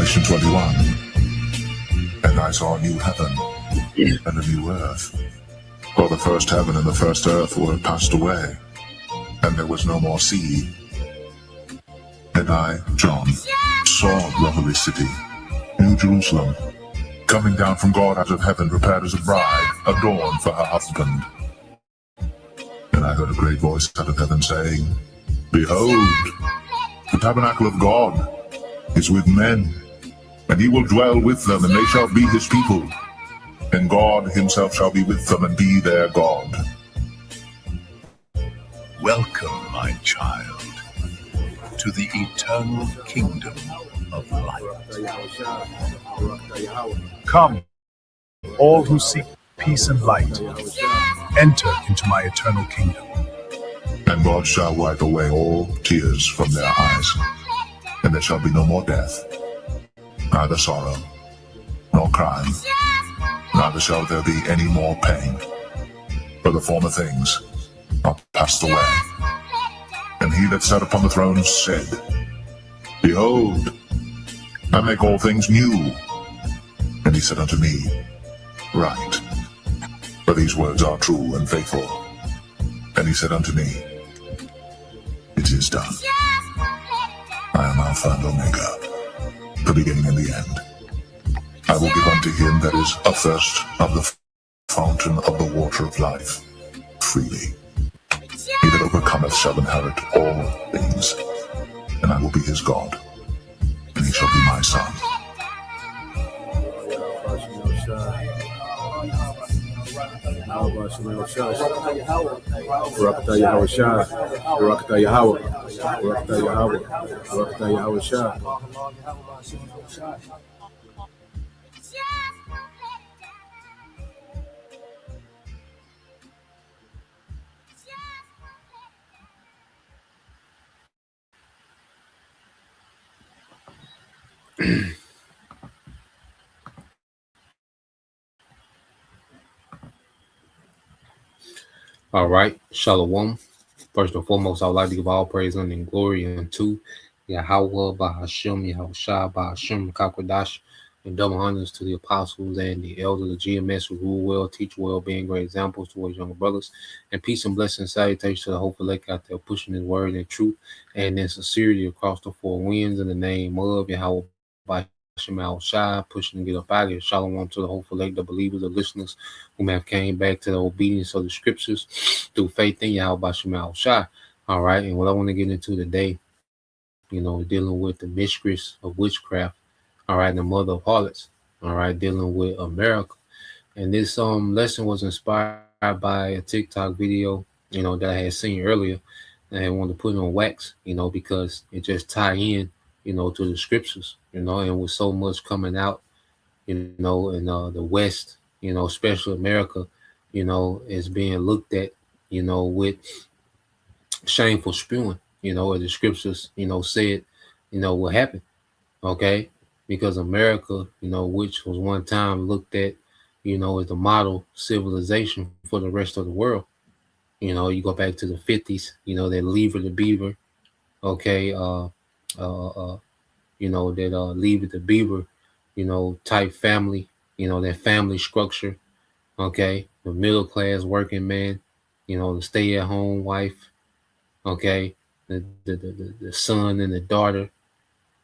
Revelation 21. And I saw a new heaven and a new earth. For the first heaven and the first earth were passed away, and there was no more sea. And I, John, saw the holy city, New Jerusalem, coming down from God out of heaven, prepared as a bride, adorned for her husband. And I heard a great voice out of heaven saying, Behold, the tabernacle of God is with men, and he will dwell with them, and they shall be his people. And God himself shall be with them and be their God. Welcome, my child, to the eternal kingdom of light. Come, all who seek peace and light, enter into my eternal kingdom. And God shall wipe away all tears from their eyes, and there shall be no more death, neither sorrow, nor crying, neither shall there be any more pain, for the former things are passed away. And he that sat upon the throne said, Behold, I make all things new. And he said unto me, Write, for these words are true and faithful. And he said unto me, It is done. I am Alpha and Omega, the beginning and the end. I will give unto him that is athirst of the fountain of the water of life freely. He that overcometh shall inherit all things, and I will be his God, and he shall be my son. All right, Shalom. First and foremost, I would like to give all praise and glory unto Yahweh, Bahashem, Yahushua, Bahashem, Kakwadash, and double honors to the apostles and the elders of GMS who rule well, teach well, being great examples towards younger brothers. And peace and blessings, salutations to the hopeful lake out there pushing his word and truth and in sincerity across the four winds in the name of Yahweh, Bahashem, Shai, pushing to get up out of here. Shalom to the hopeful lake, the believers, the listeners who have came back to the obedience of the scriptures through faith in Yahweh Shema Shai. All right, and what I want to get into today, dealing with the mistress of witchcraft, all right, and the mother of harlots, all right, dealing with America. And this lesson was inspired by a TikTok video, that I had seen earlier, and I wanted to put it on wax, because it just tie in, to the scriptures, and with so much coming out, in the West, especially America, is being looked at, with shameful spewing, as the scriptures, said, what happened, okay? Because America, which was one time looked at, as the model civilization for the rest of the world. You go back to the 50s, that Leave It to Beaver, okay, that Leave It to Beaver, type family, that family structure, okay, the middle class working man, the stay at home wife, okay, the son and the daughter,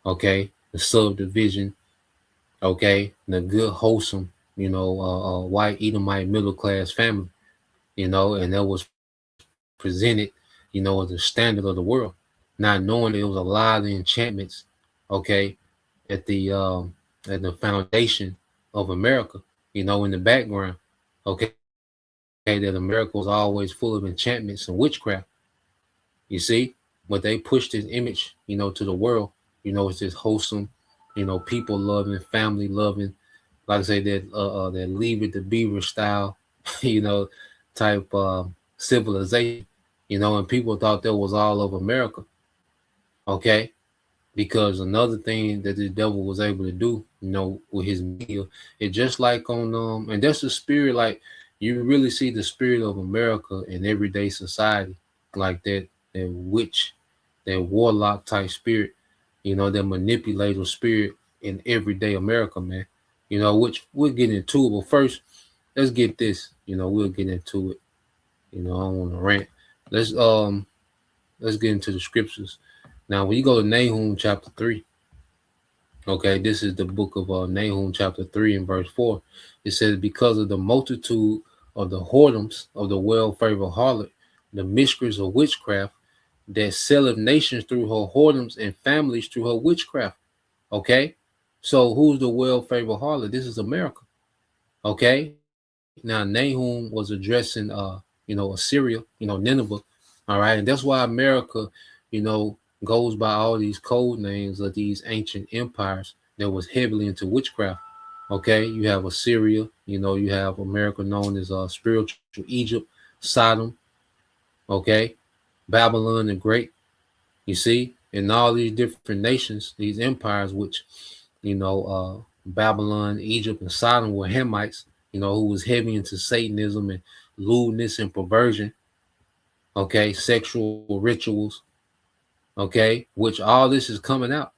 okay, the subdivision, okay, the good wholesome, white Edomite middle class family, and that was presented, as the standard of the world, not knowing it was a lot of enchantments, okay, at the foundation of America, in the background, okay, that America was always full of enchantments and witchcraft. You see, but they pushed this image, to the world, it's this wholesome, people loving, family loving, like I say, that Leave It to Beaver style, type civilization, and people thought that was all of America, okay? Because another thing that the devil was able to do, with his media, it just like on and that's the spirit, like you really see the spirit of America in everyday society, like that witch, that warlock type spirit, that manipulator spirit in everyday America, man. Which we'll get into it. But first, let's get this. We'll get into it. I don't want to rant. Let's um let's get into the scriptures. Now, when you go to Nahum chapter 3, okay, this is the book of Nahum chapter 3 and verse 4. It says, because of the multitude of the whoredoms of the well-favored harlot, the mistress of witchcraft, that selleth nations through her whoredoms and families through her witchcraft. Okay, so who's the well-favored harlot? This is America. Okay, now Nahum was addressing Assyria, Nineveh. All right, and that's why America, goes by all these code names of these ancient empires that was heavily into witchcraft. Okay, you have Assyria, you have America known as spiritual Egypt, Sodom, okay, Babylon the Great, you see, and all these different nations, these empires, which, Babylon, Egypt, and Sodom were Hamites, who was heavy into Satanism and lewdness and perversion, okay, sexual rituals, okay, which all this is coming out,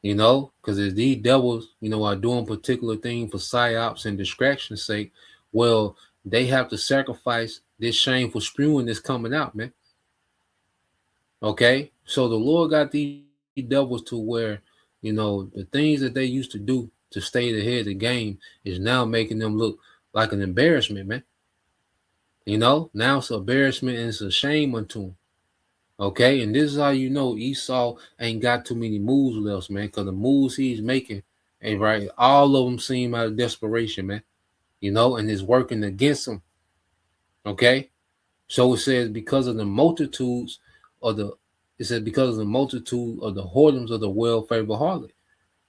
because as these devils, are doing particular things for psyops and distraction's sake, well, they have to sacrifice this shameful spewing that's coming out, man. Okay, so the Lord got these devils to where, the things that they used to do to stay ahead of the game is now making them look like an embarrassment, man. Now it's an embarrassment and it's a shame unto them. Okay, and this is how Esau ain't got too many moves left, man, because the moves he's making, ain't right, all of them seem out of desperation, man, and it's working against him. Okay, so it says because of the multitudes of the it says because of the multitude of the whoredoms of the well-favored harlot.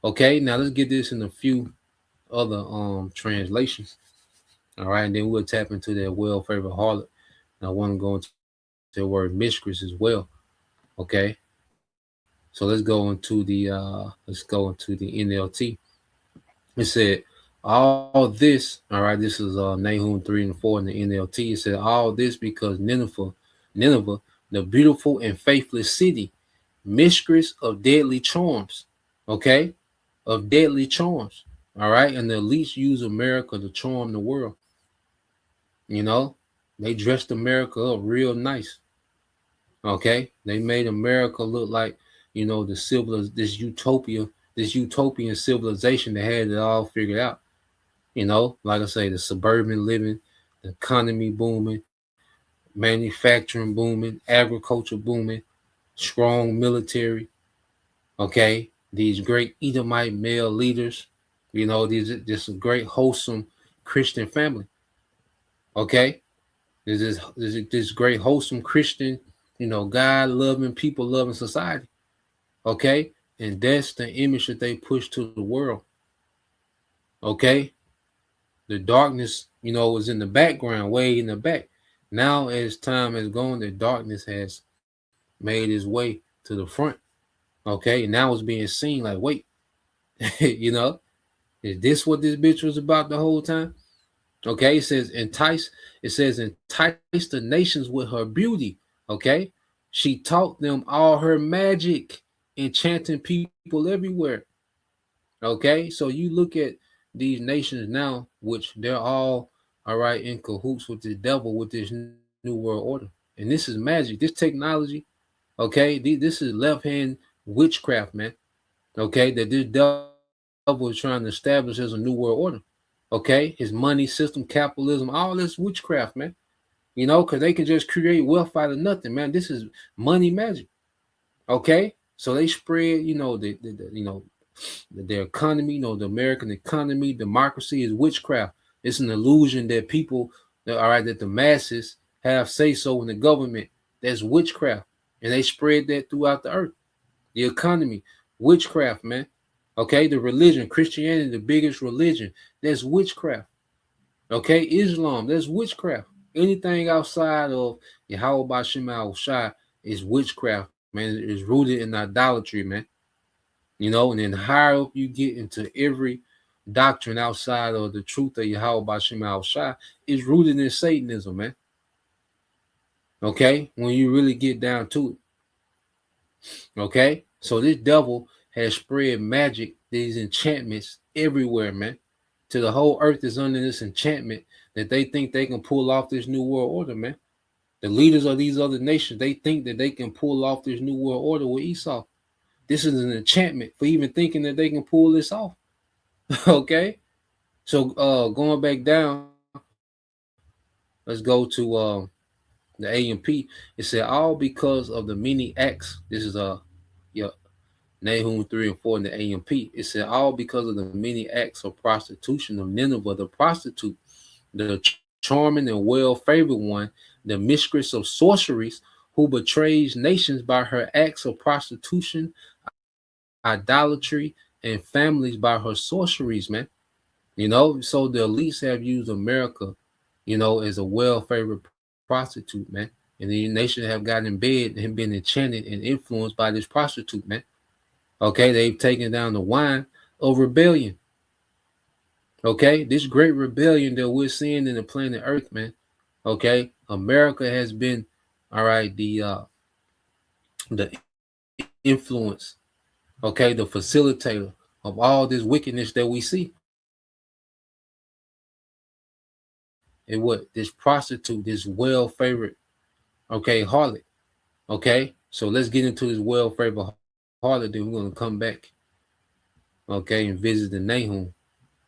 Okay, now let's get this in a few other translations. All right, and then we'll tap into that well-favored harlot. And I want to go into the word mistress as well. Okay, so let's go into the NLT. It said all this. All right, this is Nahum 3 and 4 in the NLT. It said all this because Nineveh, the beautiful and faithless city, mistress of deadly charms. Okay, of deadly charms. All right, and the elites use America to charm the world. You know, they dressed America up real nice. Okay, they made America look like this utopian civilization that had it all figured out. Like I say, the suburban living, the economy booming, manufacturing booming, agriculture booming, strong military. Okay, these great Edomite male leaders. This a great wholesome Christian family. Okay, this great wholesome Christian, God loving, people loving society. Okay, and that's the image that they push to the world. Okay, the darkness, is in the background, way in the back. Now, as time has gone, the darkness has made its way to the front. Okay, and now it's being seen like, wait, you know, is this what this bitch was about the whole time? Okay, it says entice the nations with her beauty. Okay, she taught them all her magic, enchanting people everywhere. Okay, so you look at these nations now, which they're all right in cahoots with the devil with this new world order. And this is magic, this technology. Okay, this is left hand witchcraft, man. Okay, that this devil is trying to establish as a new world order. Okay, his money system, capitalism, all this witchcraft, man. Because they can just create wealth out of nothing, man. This is money magic. Okay, so they spread, their economy, the American economy, democracy is witchcraft. It's an illusion that people, all right, that the masses have say so in the government. That's witchcraft, and they spread that throughout the earth. The economy, witchcraft, man. Okay, the religion, Christianity, the biggest religion, that's witchcraft. Okay, Islam, that's witchcraft. Anything outside of Yahweh Shema Shai is witchcraft, man. It's rooted in idolatry, man. And then higher up you get into every doctrine outside of the truth of Yahweh Shema Shai is rooted in Satanism, man. Okay, when you really get down to it. Okay, so this devil has spread magic, these enchantments everywhere, man. To the whole earth is under this enchantment that they think they can pull off this new world order, man. The leaders of these other nations, they think that they can pull off this new world order with Esau. This is an enchantment for even thinking that they can pull this off. Okay? So going back down, let's go to the A&P. It said all because of the many acts. This is yeah, Nahum 3 and 4 in the A&P. It said all because of the many acts of prostitution of Nineveh, the prostitute, the charming and well-favored one, the mistress of sorceries, who betrays nations by her acts of prostitution, idolatry, and families by her sorceries, man. So the elites have used America, as a well-favored prostitute, man. And the nation have gotten in bed and been enchanted and influenced by this prostitute, man. Okay, they've taken down the wine of rebellion. Okay, this great rebellion that we're seeing in the planet Earth, man. Okay, America has been, all right, the influence, okay, the facilitator of all this wickedness that we see. And what this prostitute, this well-favored, okay, harlot. Okay, so let's get into this well-favored harlot. Then we're gonna come back, okay, and visit the Nahum.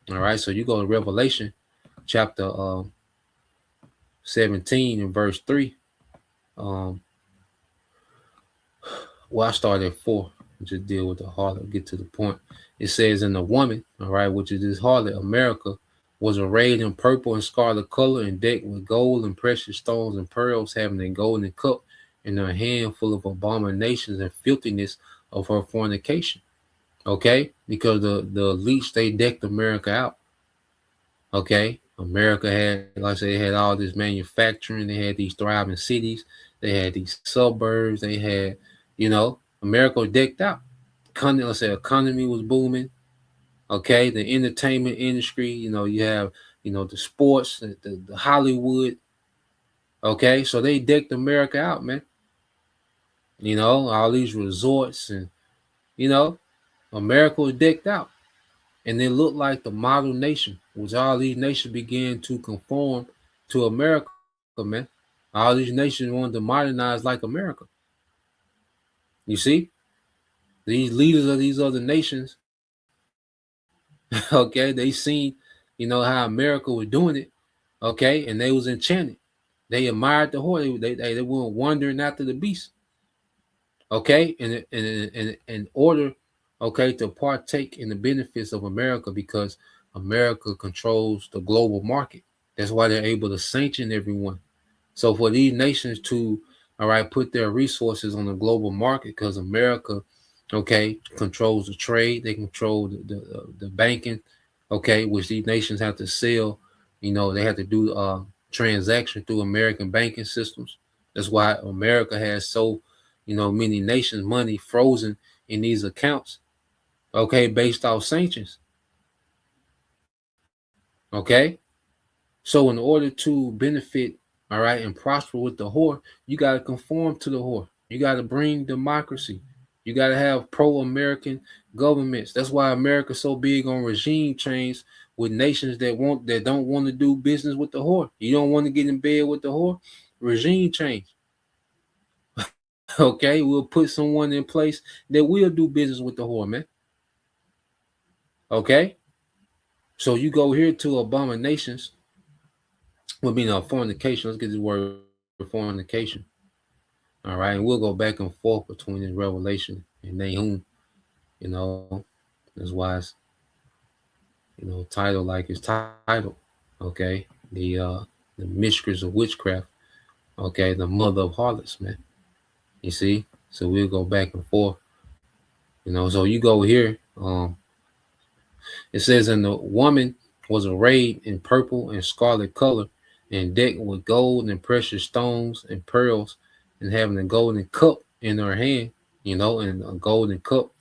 All right, so you go to Revelation chapter 17 and verse 3. Um, well, I start at 4. Just deal with the harlot, get to the point. It says, "And the woman, all right, which is this harlot, America, was arrayed in purple and scarlet color and decked with gold and precious stones and pearls, having a golden cup in her hand full of abominations and filthiness of her fornication." Okay, because the elites, they decked America out. Okay, America had, like I said, they had all this manufacturing. They had these thriving cities. They had these suburbs. They had, America decked out. Let's say economy was booming. Okay, the entertainment industry. You have, the sports, the Hollywood. Okay, so they decked America out, man. All these resorts and America was decked out. And it looked like the model nation, which all these nations began to conform to America, man. All these nations wanted to modernize like America. You see, these leaders of these other nations, okay, they seen, how America was doing it, okay, and they was enchanted. They admired the horse. They weren't wandering after the beast, okay, and in order, okay, to partake in the benefits of America, because America controls the global market. That's why they're able to sanction everyone. So for these nations to, all right, put their resources on the global market, because America, okay, controls the trade, they control the banking, okay, which these nations have to sell. They have to do transaction through American banking systems. That's why America has so, many nations' money frozen in these accounts, okay, based off sanctions. Okay, so in order to benefit, all right, and prosper with the whore, you got to conform to the whore. You got to bring democracy. You got to have pro-American governments. That's why America's so big on regime change with nations that don't want to do business with the whore. You don't want to get in bed with the whore. Regime change. Okay, we'll put someone in place that will do business with the whore, man. Okay, so you go here to abominations. Fornication. Let's get this word fornication. All right, and we'll go back and forth between this Revelation and Nahum. That's why it's title like it's title. Okay, the mistress of witchcraft. Okay, the mother of harlots, man. You see, so we'll go back and forth. So you go here. It says, "And the woman was arrayed in purple and scarlet color, and decked with gold and precious stones and pearls, and having a golden cup in her hand, and a golden cup."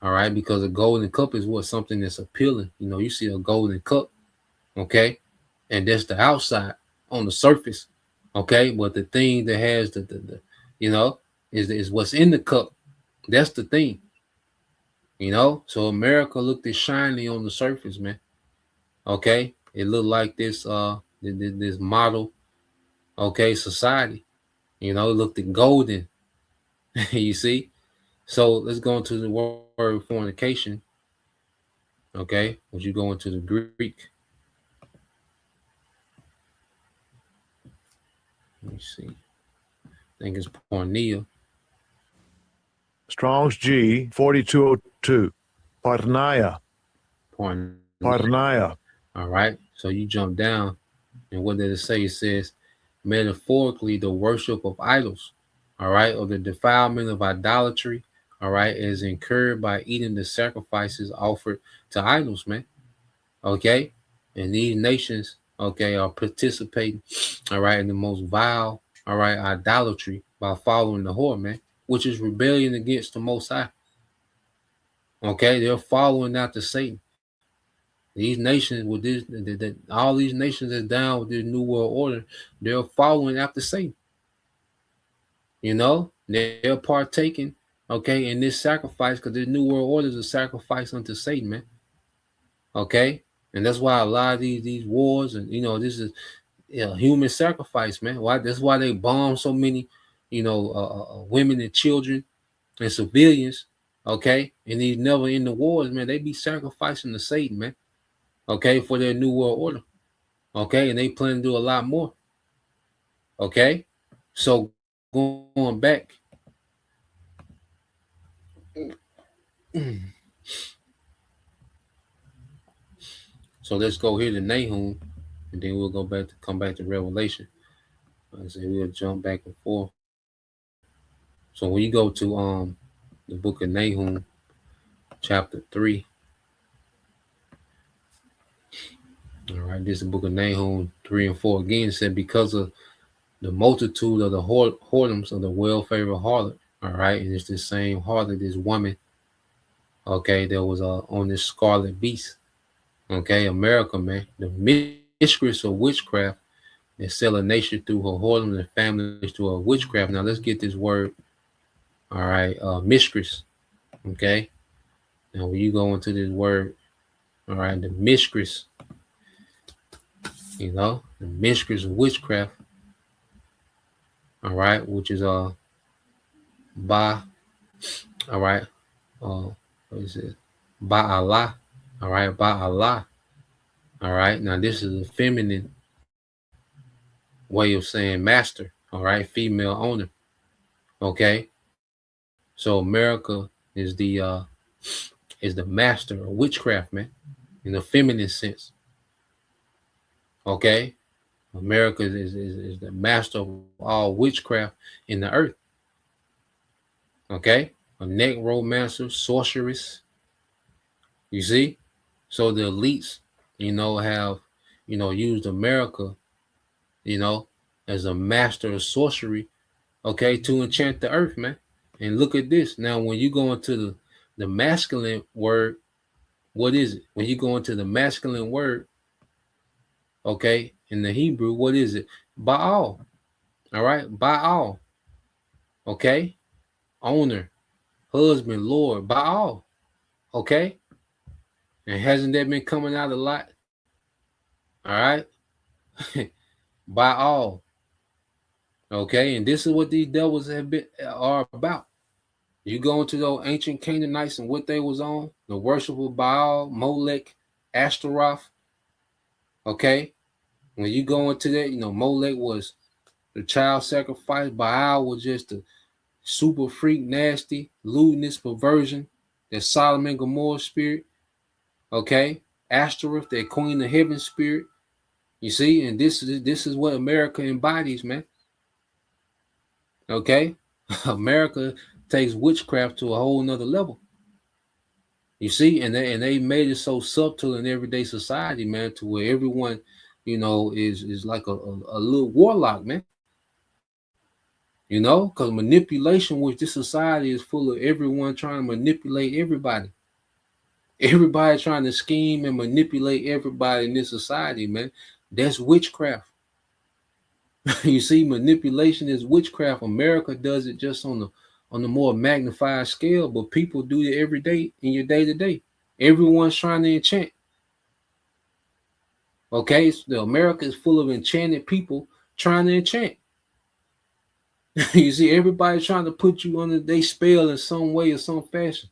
All right, because a golden cup is something that's appealing. You see a golden cup, okay, and that's the outside on the surface, okay, but the thing that has the is what's in the cup. That's the thing. So America looked as shiny on the surface, man. Okay, it looked like this model, okay, society. It looked golden. You see. So let's go into the word fornication. Okay, would you go into the Greek? Let me see. I think it's porneia. Strong's G 4202. Parnaya. Porneia. Parnaya. All right. So you jump down, and what did it say? It says, metaphorically, the worship of idols. All right, or the defilement of idolatry. All right, is incurred by eating the sacrifices offered to idols, man. Okay, and these nations, okay, are participating, all right, in the most vile, all right, idolatry by following the whore, man, which is rebellion against the Most High. Okay, they're following after Satan. These nations with all these nations that's down with this new world order, they're following after Satan. They're partaking, okay, in this sacrifice because this new world order is a sacrifice unto Satan, man. Okay, and that's why a lot of these wars and this is human sacrifice, man. Why? That's why they bomb so many, women and children and civilians. Okay, and these never in the wars, man. They be sacrificing to Satan, man. Okay, for their new world order. Okay, and they plan to do a lot more. Okay, so going back. So let's go here to Nahum, and then we'll come back to Revelation. Like I say we'll jump back and forth. So when you go to the book of Nahum, chapter 3. All right, this is the book of Nahum 3 and 4 again. It said, because of the multitude of the whoredoms of the well-favored harlot. All right, and it's the same harlot, this woman. Okay, that was on this scarlet beast. Okay, America, man, the mistress of witchcraft that sell a nation through her whoredoms and families through her witchcraft. Now let's get this word. All right, mistress. Okay, now when you go into this word, all right, the mistress. The mistress of witchcraft. All right, which is ba. All right, what is it? Ba Allah. All right, ba Allah. All right, now this is a feminine way of saying master. All right, female owner. Okay, so America is the master of witchcraft, man, in the feminine sense. Okay, America is the master of all witchcraft in the earth. Okay, a necromancer, sorceress. You see, so the elites, have, used America, as a master of sorcery, okay, to enchant the earth, man. And look at this. Now, when you go into the masculine word, what is it? When you go into the masculine word, okay, in the Hebrew, what is it? Baal. All right, Baal. Okay, owner, husband, Lord, Baal. Okay, and hasn't that been coming out a lot? All right, Baal. Okay, and this is what these devils are about. You go into those ancient Canaanites and what they was on, the worship of Baal, Molech, Ashtaroth. Okay, when you go into that, Molech was the child sacrifice. Baal was just the super freak, nasty, lewdness, perversion, that Solomon Gomorrah spirit. Okay, Ashtaroth, that queen of heaven spirit. You see, and this is what America embodies, man. Okay, America takes witchcraft to a whole nother level. You see, and they made it so subtle in everyday society, man, to where everyone, is like a little warlock, man. Because manipulation, which this society is full of everyone trying to manipulate everybody. Everybody trying to scheme and manipulate everybody in this society, man. That's witchcraft. You see, manipulation is witchcraft. America does it just on on the more magnified scale, but people do it every day in your day to day. Everyone's trying to enchant. Okay, so the America is full of enchanted people trying to enchant. You see, everybody's trying to put you under their spell in some way or some fashion.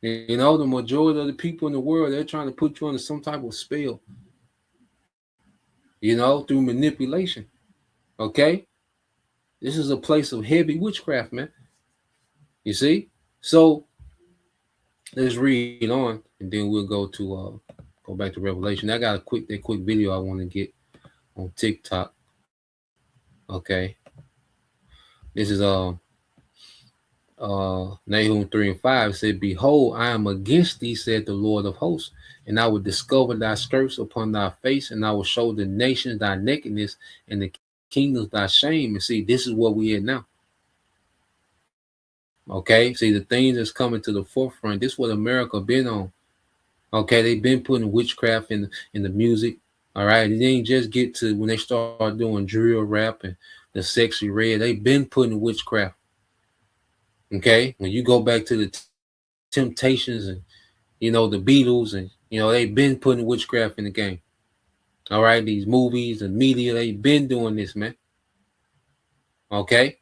You know, the majority of the people in the world, they're trying to put you under some type of spell, you know, through manipulation. Okay? This is a place of heavy witchcraft, man. You see? So let's read on and then we'll go back to Revelation. I got that quick video I want to get on TikTok. Okay. This is Nahum 3 and 5 said, Behold, I am against thee, said the Lord of hosts, and I will discover thy skirts upon thy face, and I will show the nations thy nakedness and the kingdoms thy shame. And see, this is what we at now. Okay, see the things that's coming to the forefront. This is what America been on. Okay, they've been putting witchcraft in the music. All right, it didn't just get to when they start doing drill rap and the sexy red. They've been putting witchcraft. Okay, when you go back to the Temptations and you know the Beatles and you know they've been putting witchcraft in the game. All right, these movies and media, they've been doing this, man. Okay,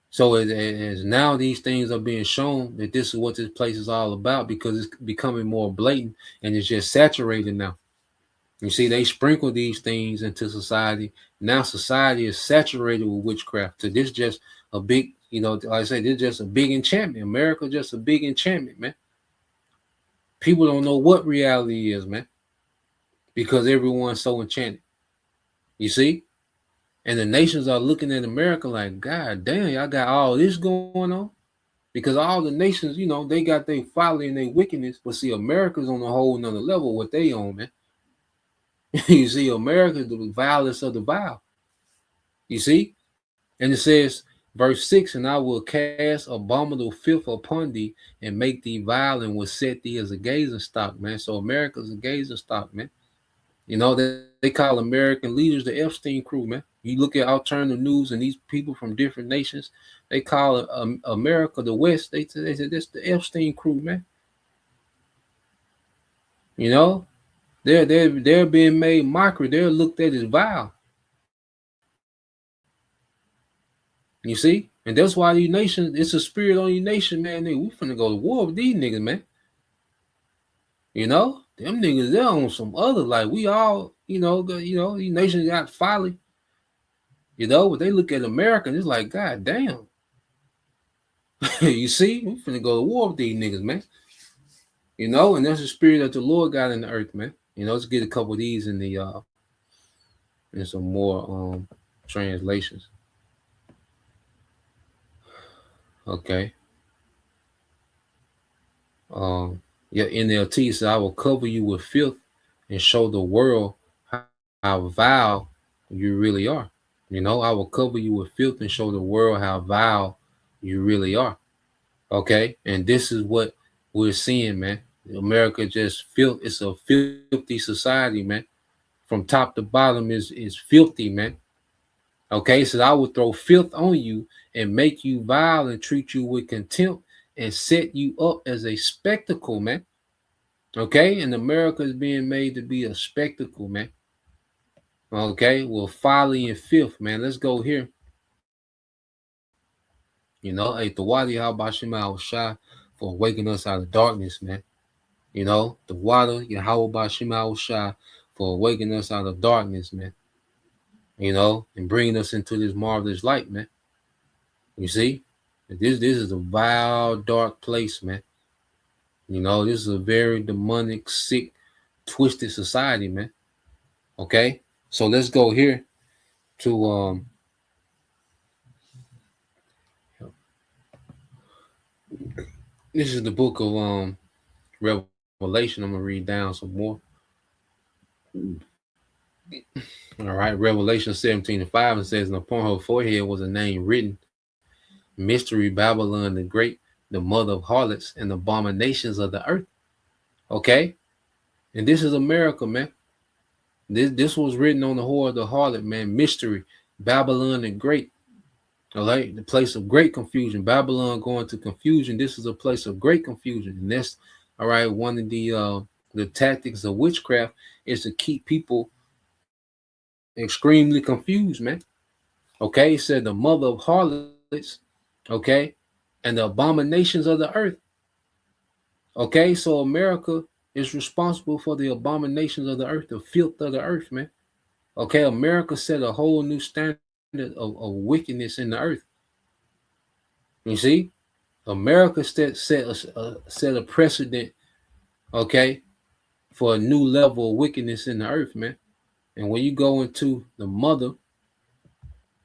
so as now these things are being shown that this is what this place is all about because it's becoming more blatant and it's just saturated now. You see, they sprinkle these things into society. Now society is saturated with witchcraft. So this just a big, you know, like I say, this is just a big enchantment. America just a big enchantment, man. People don't know what reality is, man, because everyone's so enchanted. You see? And the nations are looking at America like, God damn, y'all got all this going on. Because all the nations, you know, they got their folly and their wickedness. But see, America's on a whole nother level what they own, man. You see, America's the vilest of the vile. You see? And it says, verse 6, and I will cast abominable filth upon thee and make thee vile and will set thee as a gazing stock, man. So America's a gazing stock, man. You know, they call American leaders the Epstein crew, man. You look at alternative news and these people from different nations, they call America the West. They said that's the Epstein crew, man. You know, they're being made mockery. They're looked at as vile. You see? And that's why these nations, it's a spirit on your nation, man. We finna go to war with these niggas, man. You know? Them niggas, they're on some other, like we all, you know, these nations got folly. You know, but they look at America and it's like, God damn. You see? We finna go to war with these niggas, man. You know, and that's the spirit that the Lord got in the earth, man. You know, let's get a couple of these in the in some more translations. Okay. Yeah, NLT says, I will cover you with filth and show the world how vile you really are. You know, I will cover you with filth and show the world how vile you really are. Okay. And this is what we're seeing, man. America just it's a filthy society, man. From top to bottom is filthy, man. Okay, so I will throw filth on you and make you vile and treat you with contempt and set you up as a spectacle, man. Okay, and America is being made to be a spectacle, man. Okay, well, folly and filth, man. Let's go here. You know, hey, Tawadi Habashima Shah for waking us out of darkness, man. You know, the water, Yahweh Shema Shah for waking us out of darkness, man. You know, and bringing us into this marvelous light, man. You see, this is a vile, dark place, man. You know, this is a very demonic, sick, twisted society, man. Okay, so let's go here to this is the book of Revelation. I'm gonna read down some more. All right, Revelation 17:5 and says, and upon her forehead was a name written, Mystery Babylon the Great, the mother of harlots and abominations of the earth. Okay, and this is America, man. This was written on the whore of the harlot, man. Mystery Babylon the Great. All right, the place of great confusion. Babylon going to confusion. This is a place of great confusion, and that's all right. One of the tactics of witchcraft is to keep people extremely confused, man. Okay, it said the mother of harlots. Okay, and the abominations of the earth. Okay, so America is responsible for the abominations of the earth, the filth of the earth, man. Okay, America set a whole new standard of wickedness in the earth. You see, America set a precedent, okay, for a new level of wickedness in the earth, man. And when you go into the mother,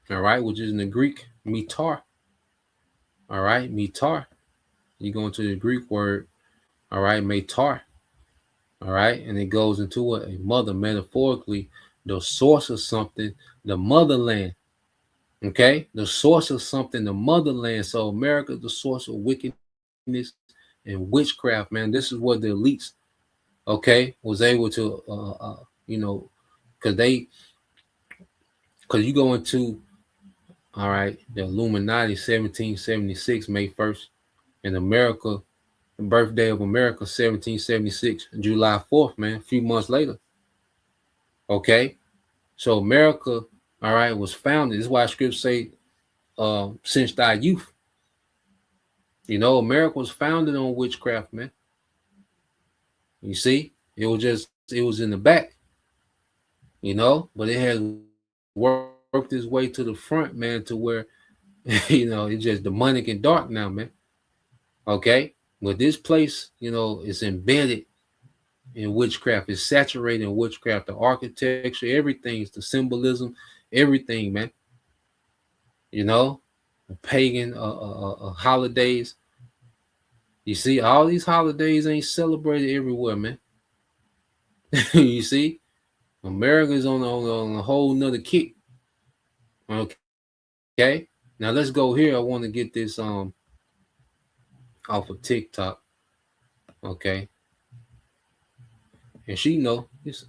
all right, which is in the Greek, mitar, all right, mitar, you go into the Greek word, all right, metar, all right, and it goes into a mother metaphorically, the source of something, the motherland. Okay, the source of something, the motherland. So America is the source of wickedness and witchcraft, man. This is what the elites, okay, was able to, you know, because because you go into, all right, the Illuminati, 1776, May 1st, in America, the birthday of America, 1776, July 4th, man, a few months later. Okay, so America, all right, was founded. This is why scriptures say, since thy youth. You know, America was founded on witchcraft, man. You see, it was in the back, you know, but it has worked its way to the front, man, to where, you know, it's just demonic and dark now, man. Okay, but this place, you know, is embedded in witchcraft. It's saturated in witchcraft. The architecture, everything, the symbolism, everything, man. You know, the pagan holidays. You see, all these holidays ain't celebrated everywhere, man. You see, America's on a whole nother kick. Okay, now let's go here. I want to get this off of TikTok. Okay, and she know it's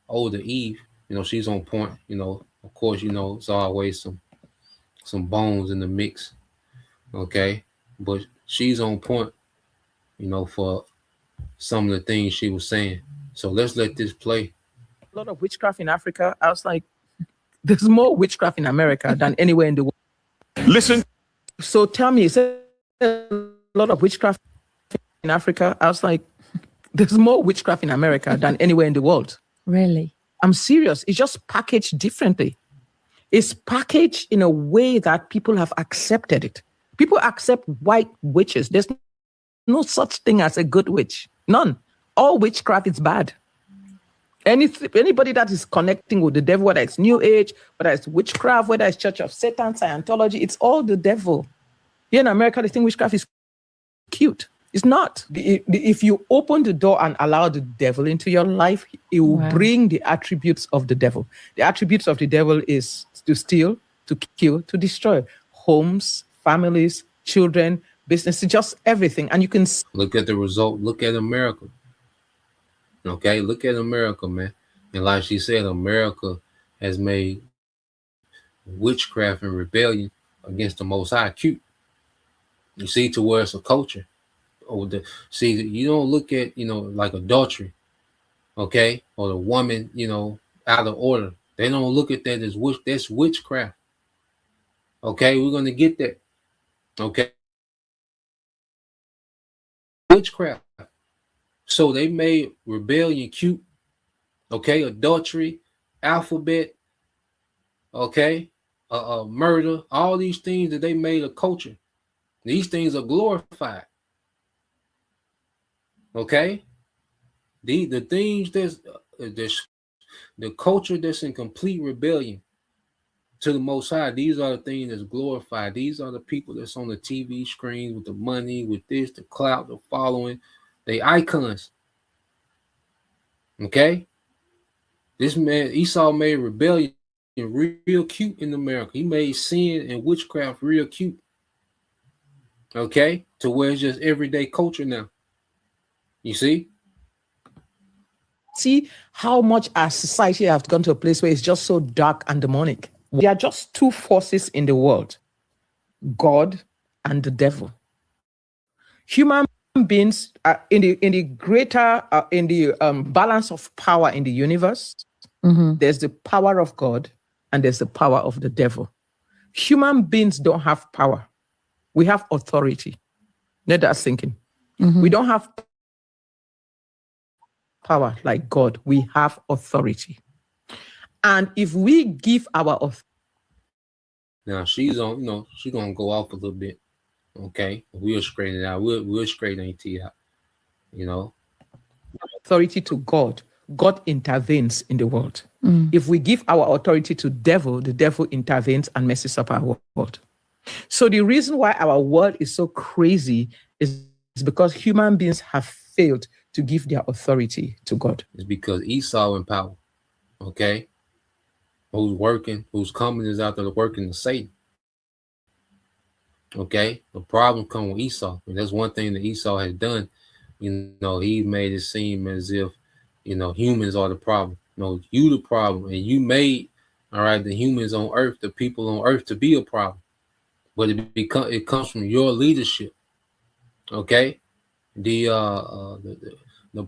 older Eve. You know she's on point. You know, of course, you know it's always some bones in the mix. Okay, but she's on point. You know, for some of the things she was saying. So let's let this play. A lot of witchcraft in Africa. I was like, there's more witchcraft in America than anywhere in the world. Listen. So tell me, is there a lot of witchcraft in Africa? I was like, there's more witchcraft in America than anywhere in the world. Really? I'm serious. It's just packaged differently. It's packaged in a way that people have accepted it. People accept white witches. There's no such thing as a good witch. None. All witchcraft is bad. Anybody that is connecting with the devil, whether it's New Age, whether it's witchcraft, whether it's Church of Satan, Scientology, it's all the devil. Here in America, they think witchcraft is cute. It's not. If you open the door and allow the devil into your life, it will bring the attributes of the devil. The attributes of the devil is to steal, to kill, to destroy homes, families, children, businesses, just everything. And you can look at the result. Look at America. Okay, look at America, man. And like she said, America has made witchcraft and rebellion against the Most High cute. You see, to where it's a culture. See, you don't look at, you know, like adultery, okay, or the woman, you know, out of order. They don't look at that as that's witchcraft. Okay, we're gonna get that. Okay, witchcraft. So they made rebellion cute. Okay, adultery, alphabet. Okay, murder. All these things that they made a culture. These things are glorified. Okay, the things that's the culture that's in complete rebellion to the Most High. These are the things that's glorified. These are the people that's on the TV screens with the money, with this, the clout, the following, they icons. Okay, this man Esau made rebellion real cute in America. He made sin and witchcraft real cute. Okay, to where it's just everyday culture now. You see how much our society has gone to a place where it's just so dark and demonic. There are just two forces in the world, God and the devil. Human beings are in the greater balance of power in the universe. There's the power of God and there's the power of the devil. Human beings don't have power. We have authority. Let that sink in. We don't have power like God. We have authority. And if we give our authority, Now she's on, she's gonna go off a little bit. Okay, we'll straighten it out. We'll straighten it out. authority to God, God intervenes in the world. If we give our authority to devil, the devil intervenes and messes up our world. So the reason why our world is so crazy is because human beings have failed to give their authority to God. It's because Esau in power. Okay, who's coming is out there working to Satan. Okay, the problem comes with Esau, and that's one thing that Esau has done. He made it seem as if humans are the problem. No, you the problem, and you made the humans on earth, the people on earth, to be a problem. But it comes from your leadership. Okay, the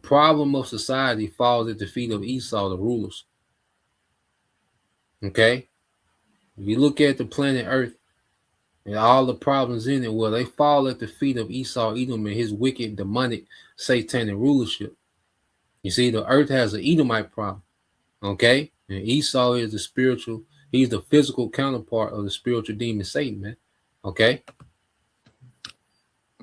problem of society falls at the feet of Esau, the rulers. Okay, if you look at the planet Earth and all the problems in it, well, they fall at the feet of Esau, Edom, and his wicked, demonic, satanic rulership. You see, the earth has an Edomite problem. Okay, and Esau is he's the physical counterpart of the spiritual demon Satan, man. Okay.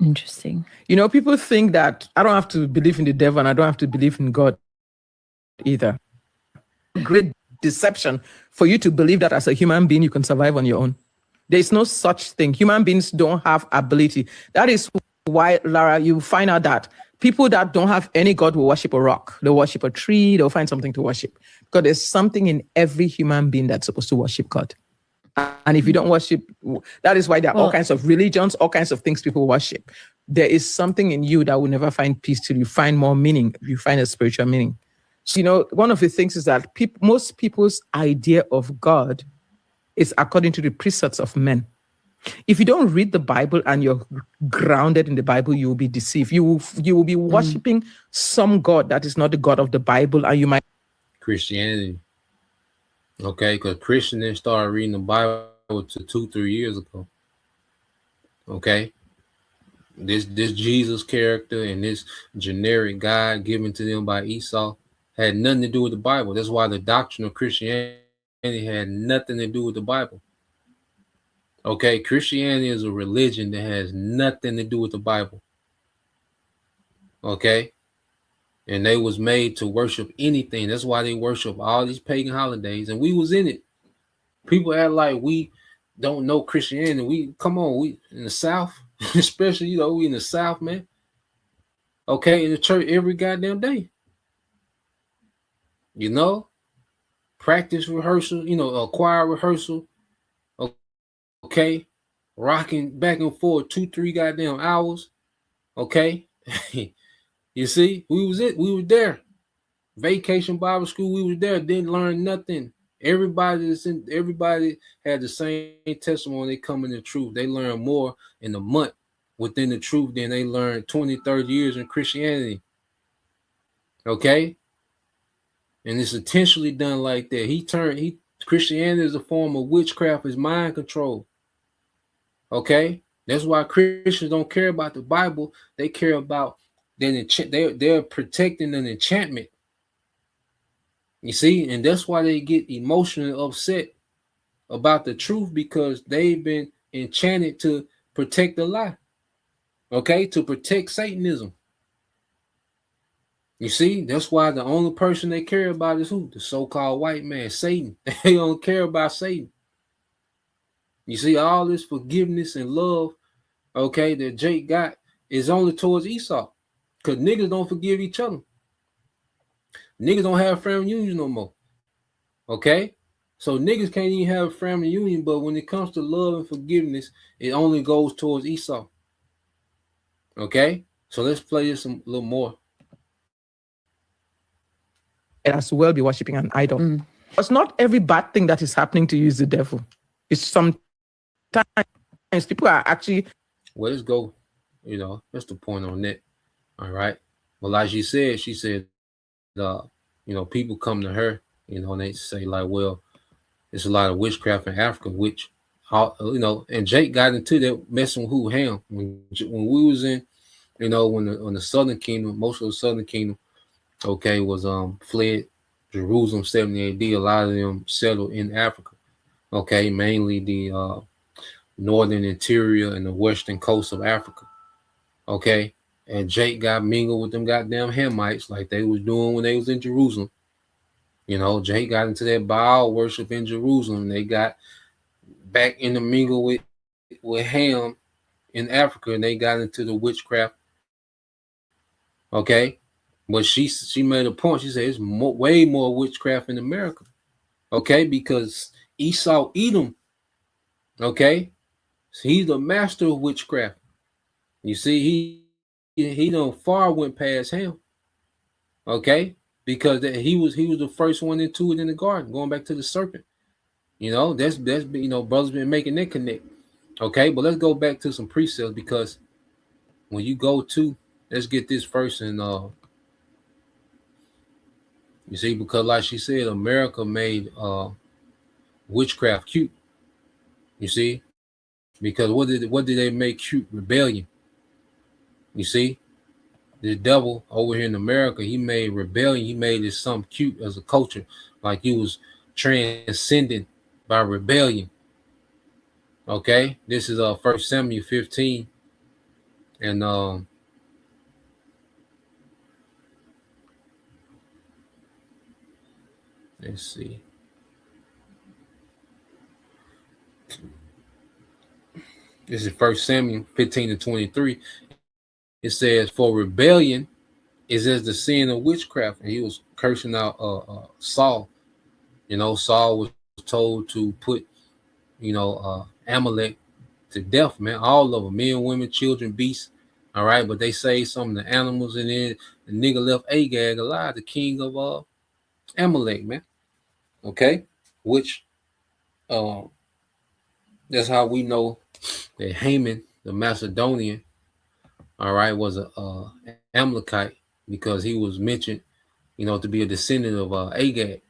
Interesting. People think that I don't have to believe in the devil and I don't have to believe in God either. Great deception for you to believe that as a human being you can survive on your own. There is no such thing. Human beings don't have ability. That is why, Lara, you find out that people that don't have any God will worship a rock. They'll worship a tree. They'll find something to worship. Because there's something in every human being that's supposed to worship God. And if you don't worship, that is why there are all kinds of religions, all kinds of things people worship. There is something in you that will never find peace till you find more meaning. You find a spiritual meaning. So, one of the things is that most people's idea of God is according to the precepts of men. If you don't read the Bible and you're grounded in the Bible, you will be deceived. You will be worshiping some God that is not the God of the Bible, and you might Christianity. Okay, because Christians didn't start reading the Bible to 2-3 years ago. Okay, this Jesus character and this generic God given to them by Esau had nothing to do with the Bible. That's why the doctrine of Christianity had nothing to do with the Bible. Okay, Christianity is a religion that has nothing to do with the Bible. Okay, and they was made to worship anything. That's why they worship all these pagan holidays, and we was in it. People act like we don't know Christianity. We in the South, especially we in the South, man. Okay, in the church every goddamn day. Practice rehearsal, choir rehearsal. Okay, rocking back and forth 2-3 goddamn hours. Okay, you see, we were there. Vacation Bible school, we were there. Didn't learn nothing. Everybody had the same testimony. They come in the truth. They learn more in a month within the truth than they learned 20-30 years in Christianity. Okay, and it's intentionally done like that. Christianity is a form of witchcraft, is mind control. Okay, that's why Christians don't care about the Bible. They care about they're protecting an enchantment. You see, and that's why they get emotionally upset about the truth, because they've been enchanted to protect the lie. Okay, to protect Satanism. You see, that's why the only person they care about is who? The so-called white man, Satan. They don't care about Satan. You see, all this forgiveness and love, okay, that Jake got is only towards Esau. Because niggas don't forgive each other. Niggas don't have family unions no more. Okay? So niggas can't even have a family union, but when it comes to love and forgiveness, it only goes towards Esau. Okay? So let's play this a little more. as well be worshiping an idol. It's not every bad thing that is happening to you is the devil. It's sometimes people are actually. Well, let's go. That's the point on that. All right. Well, like she said, people come to her, and they say like, well, it's a lot of witchcraft in Africa, which, and Jake got into that messing with who Ham when we was in, when the Southern Kingdom, most of the Southern Kingdom, okay, was fled Jerusalem 70 AD. A lot of them settled in Africa, okay, mainly the northern interior and the western coast of Africa, okay. And Jake got mingled with them goddamn Hamites like they was doing when they was in Jerusalem. Jake got into that Baal worship in Jerusalem. They got back in the mingle with Ham in Africa, and they got into the witchcraft. Okay, but she made a point. She said it's way more witchcraft in America. Okay, because Esau Edom. Okay, so he's the master of witchcraft. You see, he done far went past Ham. Okay, because he was the first one into it in the garden, going back to the serpent. That's brothers been making that connect. Okay, but let's go back to some precepts, because when you go to, let's get this first, and you see, because like she said, America made witchcraft cute. You see, because what did they make cute? Rebellion. You see, the devil over here in America, he made rebellion. He made it something cute as a culture, like he was transcended by rebellion. Okay, this is 1 Samuel 15, and let's see. This is 1 Samuel 15-23. It says, "For rebellion is as the sin of witchcraft," and he was cursing out Saul. Saul was told to put Amalek to death, man. All of them, men, women, children, beasts. All right, but they saved some of the animals, and then the nigga left Agag alive, the king of Amalek, man. Okay, which that's how we know that Haman, the Macedonian, all right, was a Amalekite, because he was mentioned, to be a descendant of Agag.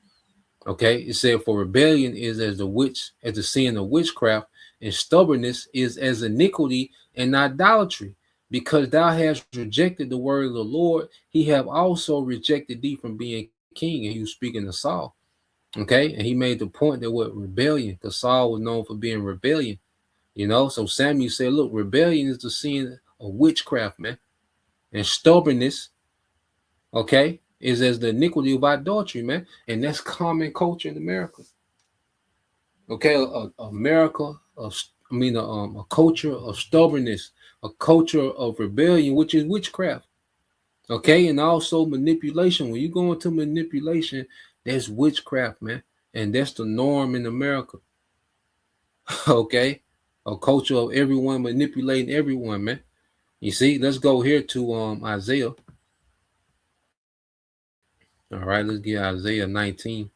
Okay, it said, "For rebellion is as the sin of witchcraft, and stubbornness is as iniquity and idolatry. Because thou hast rejected the word of the Lord, he have also rejected thee from being king." And he was speaking to Saul. Okay, and he made the point that what rebellion, because Saul was known for being rebellion. So Samuel said, look, rebellion is the sin of witchcraft, man. And stubbornness, okay, is as the iniquity of idolatry, man. And that's common culture in America. Okay, America, a culture of stubbornness, a culture of rebellion, which is witchcraft. Okay, and also manipulation. When you go into manipulation, that's witchcraft, man. And that's the norm in America. Okay, a culture of everyone manipulating everyone, man. You see, let's go here to Isaiah. All right, let's get Isaiah 19.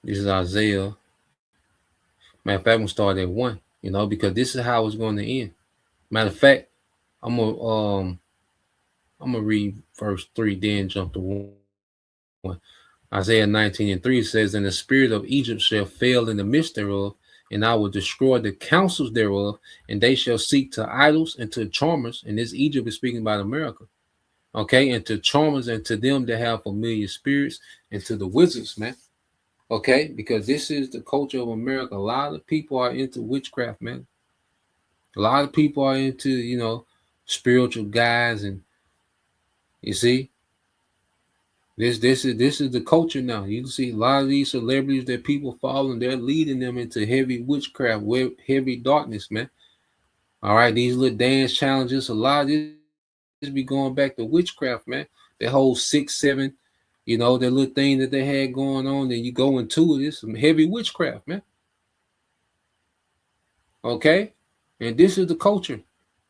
This is Isaiah. Matter of fact, I'm gonna start at 1, because this is how it's going to end. Matter of fact, I'm gonna read verse 3, then jump to 1. Isaiah 19:3 says, "And the spirit of Egypt shall fail in the midst thereof, and I will destroy the counsels thereof, and they shall seek to idols and to charmers." And this Egypt is speaking about America. Okay, and to charmers, and to them that have familiar spirits, and to the wizards, man. Okay, because this is the culture of America. A lot of people are into witchcraft, man. A lot of people are into, spiritual guys, and you see, this is the culture now. You can see a lot of these celebrities that people follow, and they're leading them into heavy witchcraft, heavy darkness, man. All right, these little dance challenges, a lot of this be going back to witchcraft, man. The whole 6-7, the little thing that they had going on, then you go into it. It's some heavy witchcraft, man. Okay, and this is the culture.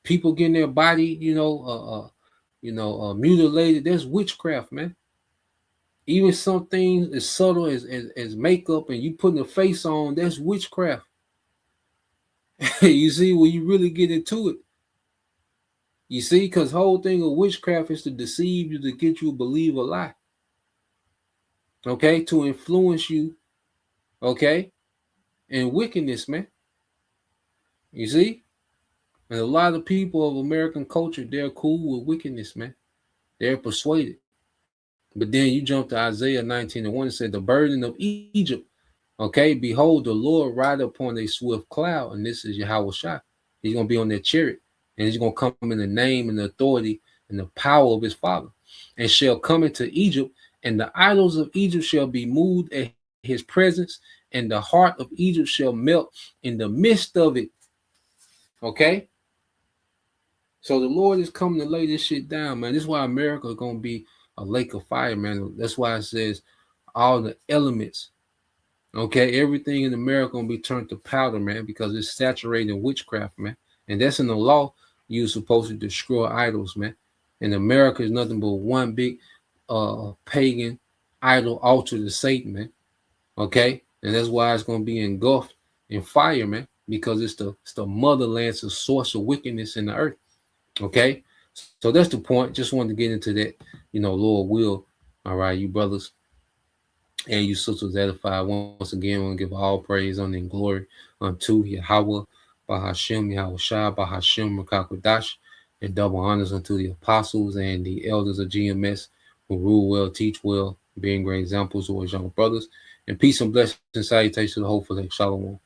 People getting their body, mutilated. That's witchcraft, man. Even some things as subtle as makeup and you putting a face on, that's witchcraft. You see, when you really get into it. You see, because whole thing of witchcraft is to deceive you, to get you to believe a lie. Okay, to influence you, okay, and wickedness, man. You see? And a lot of people of American culture, they're cool with wickedness, man. They're persuaded. But then you jump to Isaiah 19:1 and said, the burden of Egypt. Okay, behold, the Lord ride upon a swift cloud, and this is Yahweh Shai. He's going to be on that chariot, and he's going to come in the name and the authority and the power of his Father, and shall come into Egypt, and the idols of Egypt shall be moved at his presence, and the heart of Egypt shall melt in the midst of it. Okay? So the Lord is coming to lay this shit down, man. This is why America is going to be a lake of fire, man. That's why it says all the elements, okay, everything in America going to be turned to powder, man, because it's saturated in witchcraft, man. And that's in the law. You're supposed to destroy idols, man. And America is nothing but one big pagan idol altar to Satan, man. Okay? And that's why it's going to be engulfed in fire, man, because it's the motherland, it's the source of wickedness in the earth. Okay, so that's the point. Just wanted to get into that, Lord will. All right, you brothers and you sisters edified. Once again, we want to give all praise, honor, and glory unto Yahweh, Bahashem, Yahweh Shai, Bahashem, Makakodash, and double honors unto the apostles and the elders of GMS who rule well, teach well, being great examples to our young brothers. And peace and blessings and salutations to the hopeful. Shalom.